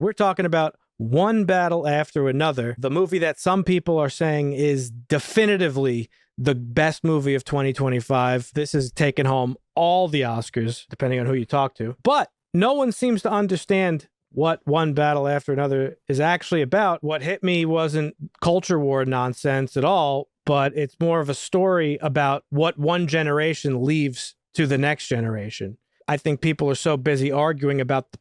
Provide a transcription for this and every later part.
We're talking about One Battle After Another, the movie that some people are saying is definitively the best movie of 2025. This has taken home all the Oscars, depending on who you talk to. But no one seems to understand what One Battle After Another is actually about. What hit me wasn't culture war nonsense at all, but it's more of a story about what one generation leaves to the next generation. I think people are so busy arguing about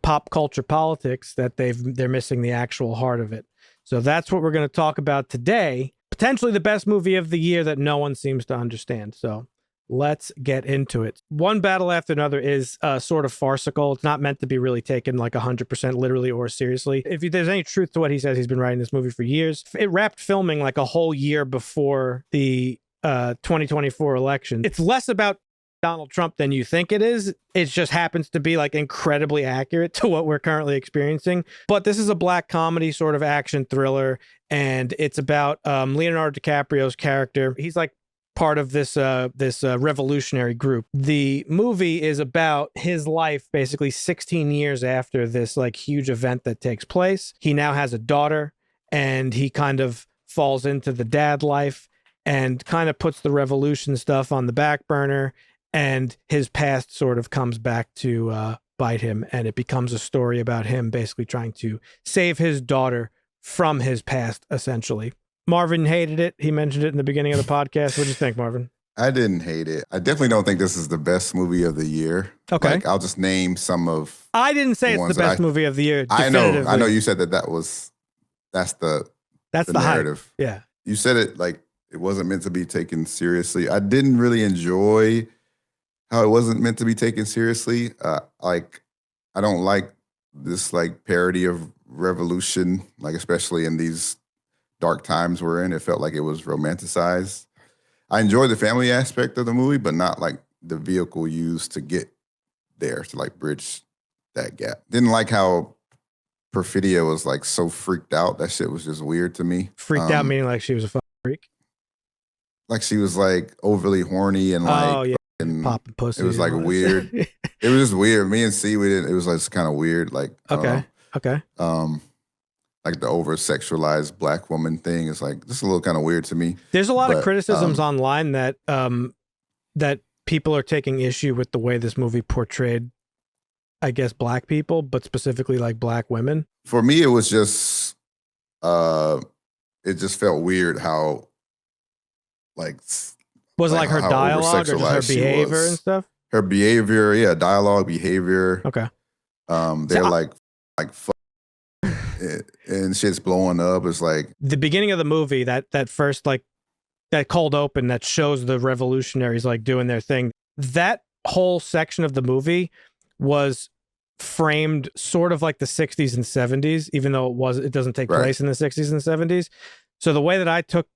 pop culture politics that they're missing the actual heart of it. So that's what we're going to talk about today. Potentially the best movie of the year that no one seems to understand. So let's get into it. One Battle After Another is sort of farcical. It's not meant to be really taken like 100% literally or seriously. If there's any truth to what he says, he's been writing this movie for years. It wrapped filming like a whole year before the 2024 election. It's less about Donald Trump than you think it is. It just happens to be like incredibly accurate to what we're currently experiencing. But this is a black comedy sort of action thriller, and it's about Leonardo DiCaprio's character. He's like part of this revolutionary group. The movie is about his life basically 16 years after this like huge event that takes place. He now has a daughter, and he kind of falls into the dad life and kind of puts the revolution stuff on the back burner. And his past sort of comes back to bite him, and it becomes a story about him basically trying to save his daughter from his past, essentially. Marvin hated it. He mentioned it in the beginning of the podcast. What do you think, Marvin? I didn't hate it. I definitely don't think this is the best movie of the year. Okay. Like, I'll just name some of. I didn't say it's the best movie of the year. I know you said that's the narrative. Hype. Yeah. You said it like it wasn't meant to be taken seriously. I didn't really enjoy how it wasn't meant to be taken seriously. Like, I don't like this like parody of revolution, like especially in these dark times we're in. It felt like it was romanticized. I enjoyed the family aspect of the movie, but not like the vehicle used to get there to like bridge that gap. Didn't like how Perfidia was like so freaked out. That shit was just weird to me. Freaked out meaning like she was a fucking freak? Like she was like overly horny and like... Oh, yeah. And popping pussy. It was like weird. It was just weird. Me and C, it was like kind of weird. Like, okay. Like the over sexualized black woman thing is like just a little kind of weird to me. There's a lot of criticisms online that that people are taking issue with the way this movie portrayed, I guess, black people, but specifically like black women. For me, it was just, it just felt weird how like. Was it like her dialogue or just her behavior and stuff? Her behavior, yeah, dialogue, behavior. Okay. They're like fuck, and shit's blowing up. It's like the beginning of the movie, that first like that cold open that shows the revolutionaries like doing their thing. That whole section of the movie was framed sort of like the 60s and 70s, even though it doesn't take place in the 60s and 70s. So the way that I took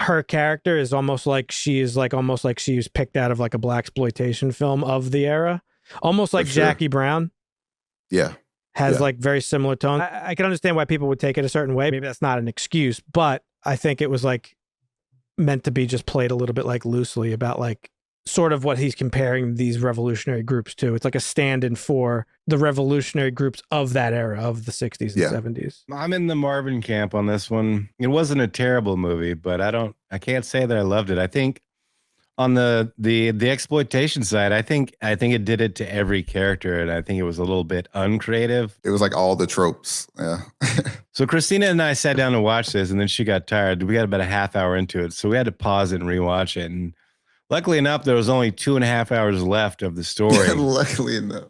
her character is almost like she was picked out of like a blaxploitation film of the era, almost like Jackie Brown. Yeah, has like very similar tone. I can understand why people would take it a certain way. Maybe that's not an excuse, but I think it was like meant to be just played a little bit like loosely about like sort of what he's comparing these revolutionary groups to. It's like a stand-in for the revolutionary groups of that era of the 60s and 70s. I'm in the Marvin camp on this one. It wasn't a terrible movie, but I can't say that I loved it. I think on the exploitation side, I think it did it to every character, and I think it was a little bit uncreative. It was like all the tropes. Yeah. So Christina and I sat down to watch this, and then she got tired. We got about a half hour into it, so we had to pause it and rewatch it. And luckily enough, there was only 2.5 hours left of the story. Luckily enough.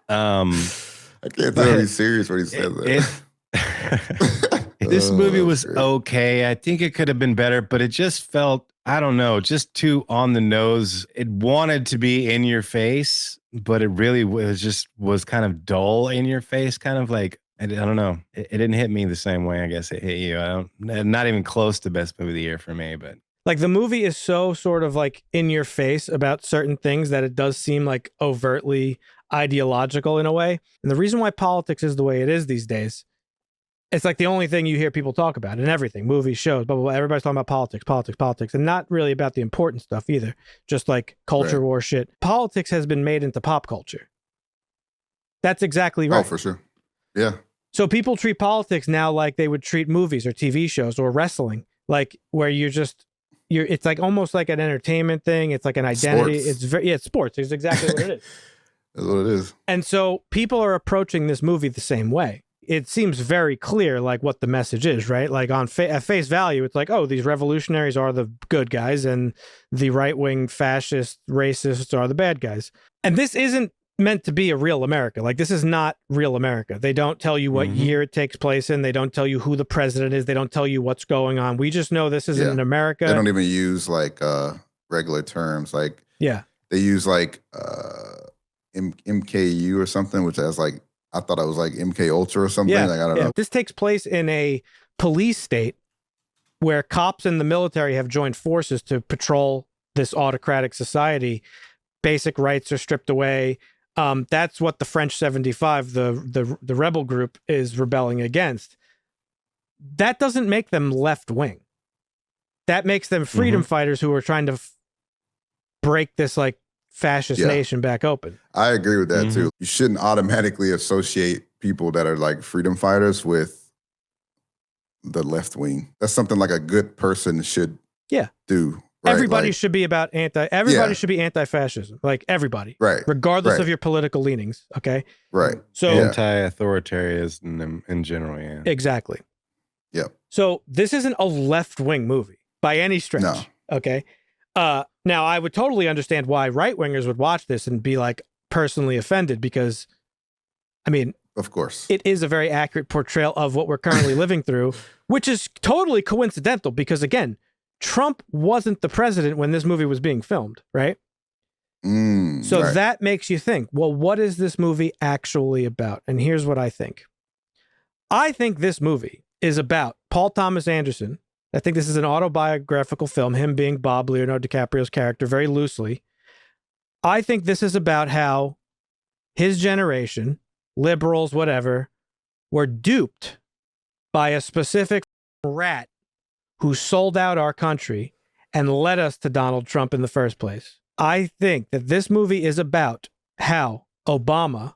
I can't tell he's serious when he said that. This movie was okay. I think it could have been better, but it just felt, I don't know, just too on the nose. It wanted to be in your face, but it really was kind of dull in your face, kind of like, I don't know. It didn't hit me the same way I guess it hit you. Not even close to best movie of the year for me, but. Like the movie is so sort of like in your face about certain things that it does seem like overtly ideological in a way. And the reason why politics is the way it is these days, it's like the only thing you hear people talk about in everything, movies, shows, blah, blah, blah. Everybody's talking about politics, and not really about the important stuff either. Just like culture war shit. Politics has been made into pop culture. That's exactly Oh, right. for sure. Yeah. So people treat politics now like they would treat movies or TV shows or wrestling, like where it's like almost like an entertainment thing. It's like an identity. Sports. It's sports. It's exactly what it is. That's what it is. And so people are approaching this movie the same way. It seems very clear, like what the message is, right? Like at face value, it's like, oh, these revolutionaries are the good guys, and the right-wing fascist racists are the bad guys. And this isn't meant to be a real America. Like, this is not real America. They don't tell you what year it takes place in. They don't tell you who the president is. They don't tell you what's going on. We just know this isn't in America. They don't even use like regular terms. Like, yeah, they use like MKU or something, which has like, I thought it was like MK Ultra or something. Like, I don't know. This takes place in a police state where cops and the military have joined forces to patrol this autocratic society. Basic rights are stripped away. That's what the French 75, the rebel group, is rebelling against. That doesn't make them left wing. That makes them freedom fighters who are trying to break this like fascist nation back open. I agree with that too. You shouldn't automatically associate people that are like freedom fighters with the left wing. That's something like a good person should do. Right? Everybody like, should be about everybody should be anti-fascism. Like everybody. Right. Regardless of your political leanings. Okay. Right. So anti-authoritarianism in general, yeah. Exactly. Yep. So this isn't a left-wing movie by any stretch. No. Okay. Now I would totally understand why right-wingers would watch this and be like personally offended, because I mean, of course, it is a very accurate portrayal of what we're currently living through, which is totally coincidental because, again, Trump wasn't the president when this movie was being filmed, right? So that makes you think, well, what is this movie actually about? And here's what I think. I think this movie is about Paul Thomas Anderson. I think this is an autobiographical film, him being Bob, Leonardo DiCaprio's character, very loosely. I think this is about how his generation, liberals, whatever, were duped by a specific rat who sold out our country and led us to Donald Trump in the first place. I think that this movie is about how Obama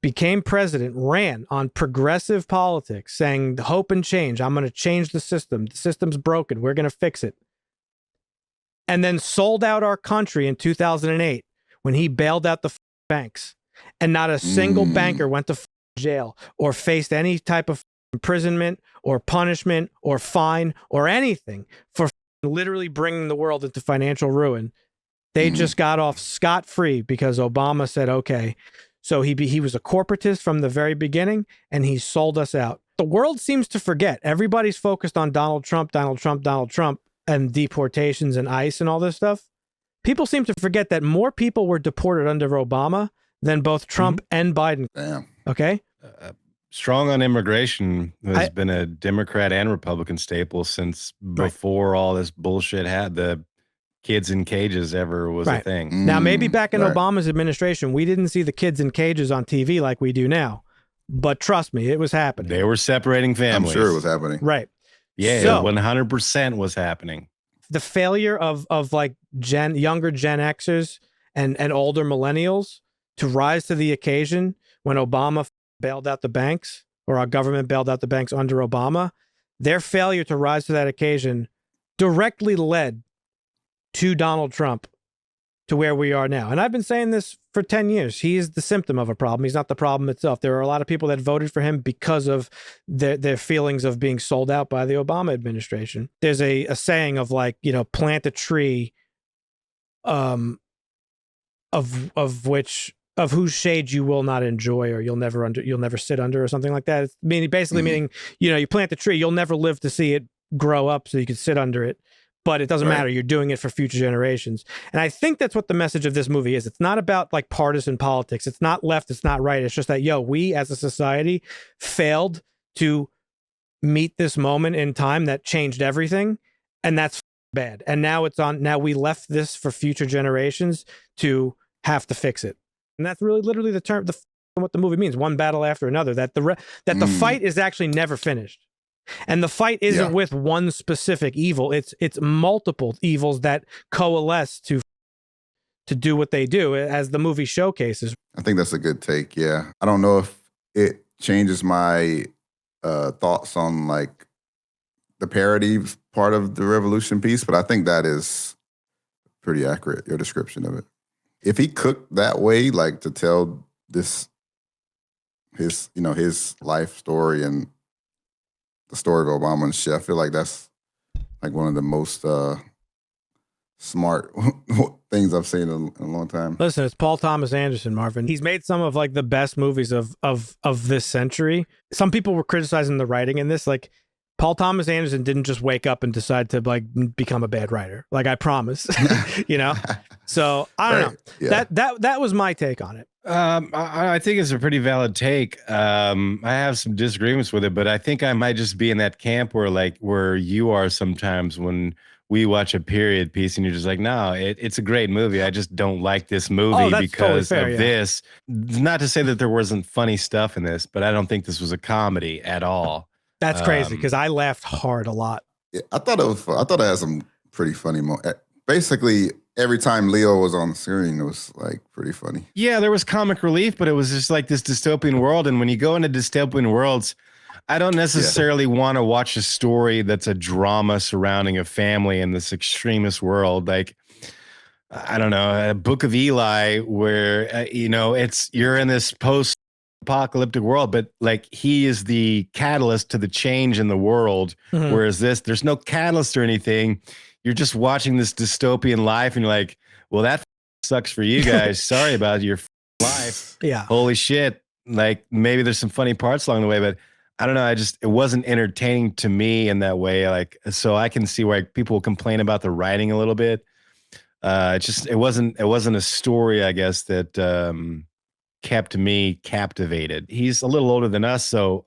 became president, ran on progressive politics, saying hope and change. I'm going to change the system. The system's broken. We're going to fix it. And then sold out our country in 2008 when he bailed out the banks. And not a single banker went to jail or faced any type of imprisonment or punishment or fine or anything for literally bringing the world into financial ruin. They just got off scot-free because Obama said, okay. So he was a corporatist from the very beginning, and he sold us out. The world seems to forget. Everybody's focused on Donald Trump, and deportations and ICE and all this stuff. People seem to forget that more people were deported under Obama than both Trump and Biden. Damn. Okay? Strong on immigration has been a Democrat and Republican staple since before all this bullshit had the kids in cages ever was a thing. Now, maybe back in Obama's administration, we didn't see the kids in cages on TV like we do now. But trust me, it was happening. They were separating families. I'm sure it was happening. Right. Yeah, So, 100% was happening. the failure of like younger Gen Xers and older millennials to rise to the occasion when Obama bailed out the banks, or our government bailed out the banks under Obama, their failure to rise to that occasion directly led to Donald Trump to where we are now. And I've been saying this for 10 years. He is the symptom of a problem. He's not the problem itself. There are a lot of people that voted for him because of their feelings of being sold out by the Obama administration. There's a saying of like, plant a tree of whose shade you will not enjoy, or you'll never sit under, or something like that. It's meaning, you plant the tree, you'll never live to see it grow up so you can sit under it. But it doesn't matter. You're doing it for future generations. And I think that's what the message of this movie is. It's not about like partisan politics. It's not left. It's not right. It's just that, we as a society failed to meet this moment in time that changed everything. And that's bad. And now now we left this for future generations to have to fix it. And that's really literally the term, what the movie means. One battle after another, that the fight is actually never finished. And the fight isn't with one specific evil. It's multiple evils that coalesce to do what they do, as the movie showcases. I think that's a good take. Yeah. I don't know if it changes my thoughts on like the parody part of the revolution piece, but I think that is pretty accurate, your description of it. If he cooked that way, like to tell his life story and the story of Obama and shit, I feel like that's like one of the most smart things I've seen in a long time. Listen, it's Paul Thomas Anderson, Marvin. He's made some of like the best movies of this century. Some people were criticizing the writing in this. Like, Paul Thomas Anderson didn't just wake up and decide to like become a bad writer. Like, I promise, you know? So I don't know. Yeah. That was my take on it. I think it's a pretty valid take. I have some disagreements with it, but I think I might just be in that camp where you are sometimes when we watch a period piece and you're just like, no, it's a great movie. I just don't like this movie because totally fair, of this. Not to say that there wasn't funny stuff in this, but I don't think this was a comedy at all. That's crazy because I laughed hard a lot. Yeah, I thought it was fun. I thought it had some pretty funny moments. Basically, every time Leo was on the screen, it was like pretty funny. Yeah, there was comic relief, but it was just like this dystopian world. And when you go into dystopian worlds, I don't necessarily want to watch a story that's a drama surrounding a family in this extremist world. Like, I don't know, a Book of Eli, where you're in this post-apocalyptic world, but like he is the catalyst to the change in the world. Mm-hmm. Whereas there's no catalyst or anything. You're just watching this dystopian life, and you're like, well, that sucks for you guys. Sorry about your life. Yeah. Holy shit. Like, maybe there's some funny parts along the way, but I don't know. It wasn't entertaining to me in that way. Like, so I can see why people complain about the writing a little bit. It wasn't a story, I guess, that kept me captivated. He's a little older than us, so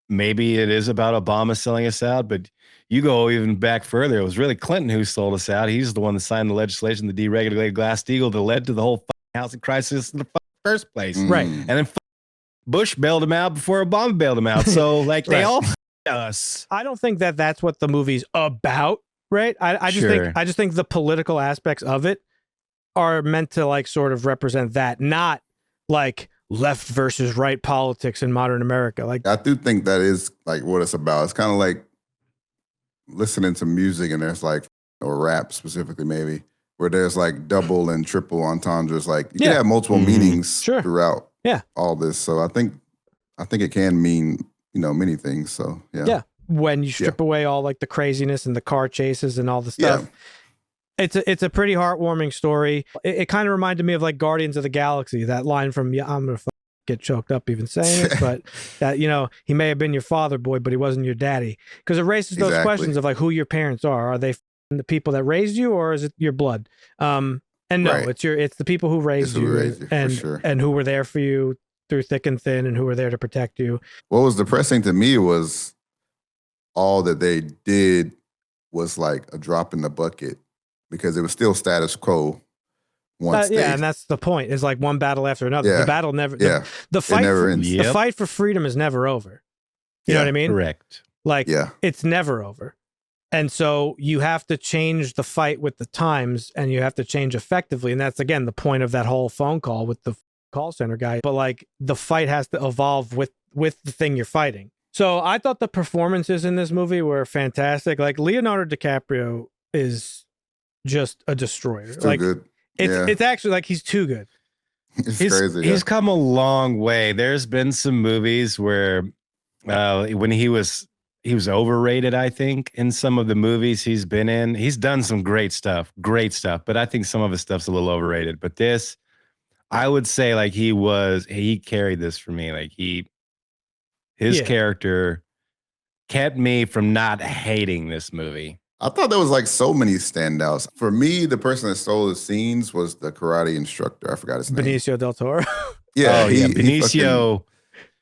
maybe it is about Obama selling us out, but you go even back further. It was really Clinton who sold us out. He's the one that signed the legislation, the deregulated Glass-Steagall, that led to the whole housing crisis in the first place. Right. And then Bush bailed him out before Obama bailed him out. So like they all us. I don't think that that's what the movie's about, right? I just think the political aspects of it are meant to like sort of represent that, not like left versus right politics in modern America. Like, I do think that is like what it's about. It's kind of like listening to music and there's like, or rap specifically maybe, where there's like double and triple entendres. Like you can have multiple meanings throughout all this. So I think it can mean, many things. So yeah. When you strip away all like the craziness and the car chases and all the stuff, it's a pretty heartwarming story. It kind of reminded me of like Guardians of the Galaxy, that line from, I'm going to get choked up even saying it, but that, he may have been your father, boy, but he wasn't your daddy. Because it raises those questions of like who your parents are. Are they the people that raised you, or is it your blood? And no, it's the people who raised you, and who were there for you through thick and thin, and who were there to protect you. What was depressing to me was all that they did was like a drop in the bucket, because it was still status quo. And that's the point. Is like one battle after another. Yeah. The battle never. The fight. The fight for freedom is never over. You know what I mean? Correct. Like, it's never over. And so you have to change the fight with the times, and you have to change effectively. And that's, again, the point of that whole phone call with the call center guy. But like, the fight has to evolve with the thing you're fighting. So I thought the performances in this movie were fantastic. Like, Leonardo DiCaprio is just a destroyer. It's too good. It's actually like he's too good. It's crazy. He's come a long way. There's been some movies where when he was overrated, I think, in some of the movies he's been in. He's done some great stuff, but I think some of his stuff's a little overrated. But this, I would say, like, he carried this for me. Like, his character kept me from not hating this movie. I thought there was like so many standouts. For me, the person that stole the scenes was the karate instructor. I forgot his name. Benicio del Toro. Benicio.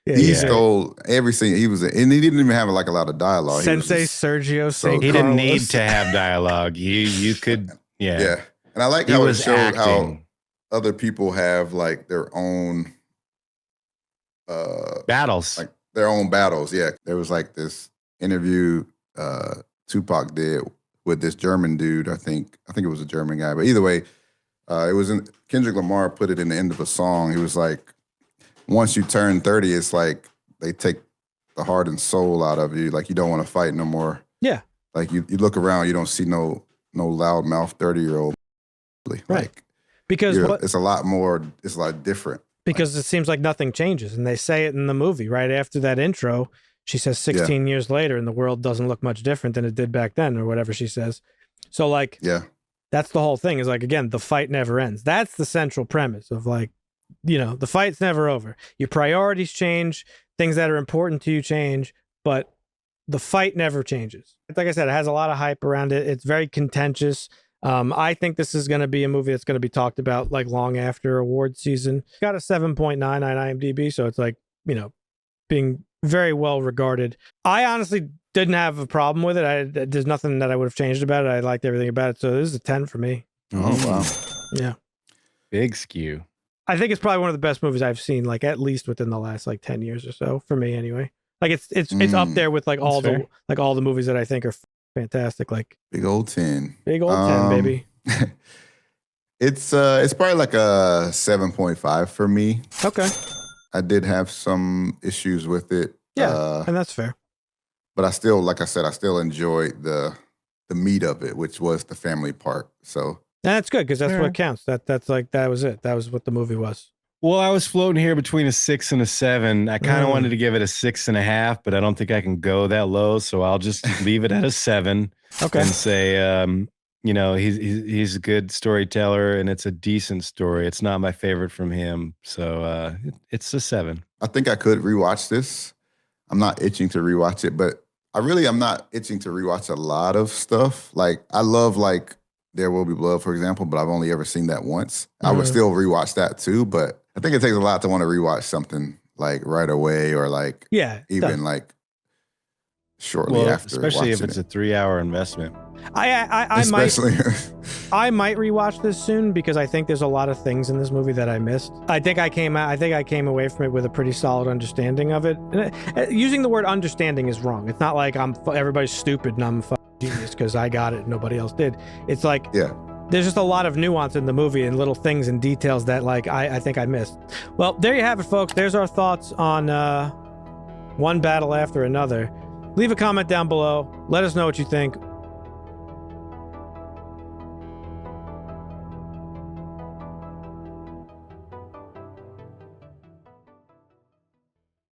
He stole every scene he was in, and he didn't even have like a lot of dialogue. Sensei Sergio St. He didn't need to have dialogue. You could, and I like how it showed how other people have like their own battles, like their own battles. Yeah, there was like this interview Tupac did with this German dude. I think it was a German guy, but either way, It was in Kendrick Lamar put it in the end of a song. He was like, once you turn 30, it's like they take the heart and soul out of you. Like you don't want to fight no more. Yeah. Like you look around, you don't see no loudmouth 30-year-old. Right. Like Because it's a lot more. It's a lot different. Because it seems like nothing changes, and they say it in the movie right after that intro. She says 16 years later, and the world doesn't look much different than it did back then, or whatever she says. So like, Yeah. that's the whole thing. Is like, again, the fight never ends. That's the central premise of like, you know, the fight's never over. Your priorities change, things that are important to you change, but the fight never changes. Like I said, it has a lot of hype around it. It's very contentious. I think this is going to be a movie that's going to be talked about like long after award season. Got a 7.9 on IMDb, so it's like, you know, being very well regarded. I honestly didn't have a problem with it. There's nothing that I would have changed about it. I liked everything about it, so this is a 10 for me. Oh wow. Yeah. Big skew. I think it's probably one of the best movies I've seen, like at least within the last like 10 years or so, for me anyway. Like it's up there with like all the movies that I think are fantastic. Like Big old 10. big old 10, baby. It's probably like a 7.5 for me. Okay. I did have some issues with it. Yeah, and that's fair. But I still, like I said, I still enjoyed the meat of it, which was the family part. So And that's good because that's Yeah. what counts. That's like that was it. That was what the movie was. Well, I was floating here between a 6 and a 7. I kind of wanted to give it a 6.5, but I don't think I can go that low. So I'll just leave it at a 7 Okay. and say, you know, he's a good storyteller and it's a decent story. It's not my favorite from him. So it's a 7. I think I could rewatch this. I'm not itching to rewatch it, but I'm not itching to rewatch a lot of stuff. Like I love like There Will Be Blood, for example, but I've only ever seen that once. I would still rewatch that too, but I think it takes a lot to want to rewatch something like right away or like Yeah. it does. even like shortly Well, after. especially if watching it's it. a 3-hour investment. I might Especially, I might rewatch this soon because I think there's a lot of things in this movie that I missed. I think I came away from it with a pretty solid understanding of it. And, using the word understanding is wrong. It's not like everybody's stupid and I'm a fucking genius because I got it and nobody else did. It's like yeah. there's just a lot of nuance in the movie and little things and details that like I think I missed. Well, there you have it, folks. There's our thoughts on One Battle After Another. Leave a comment down below. Let us know what you think.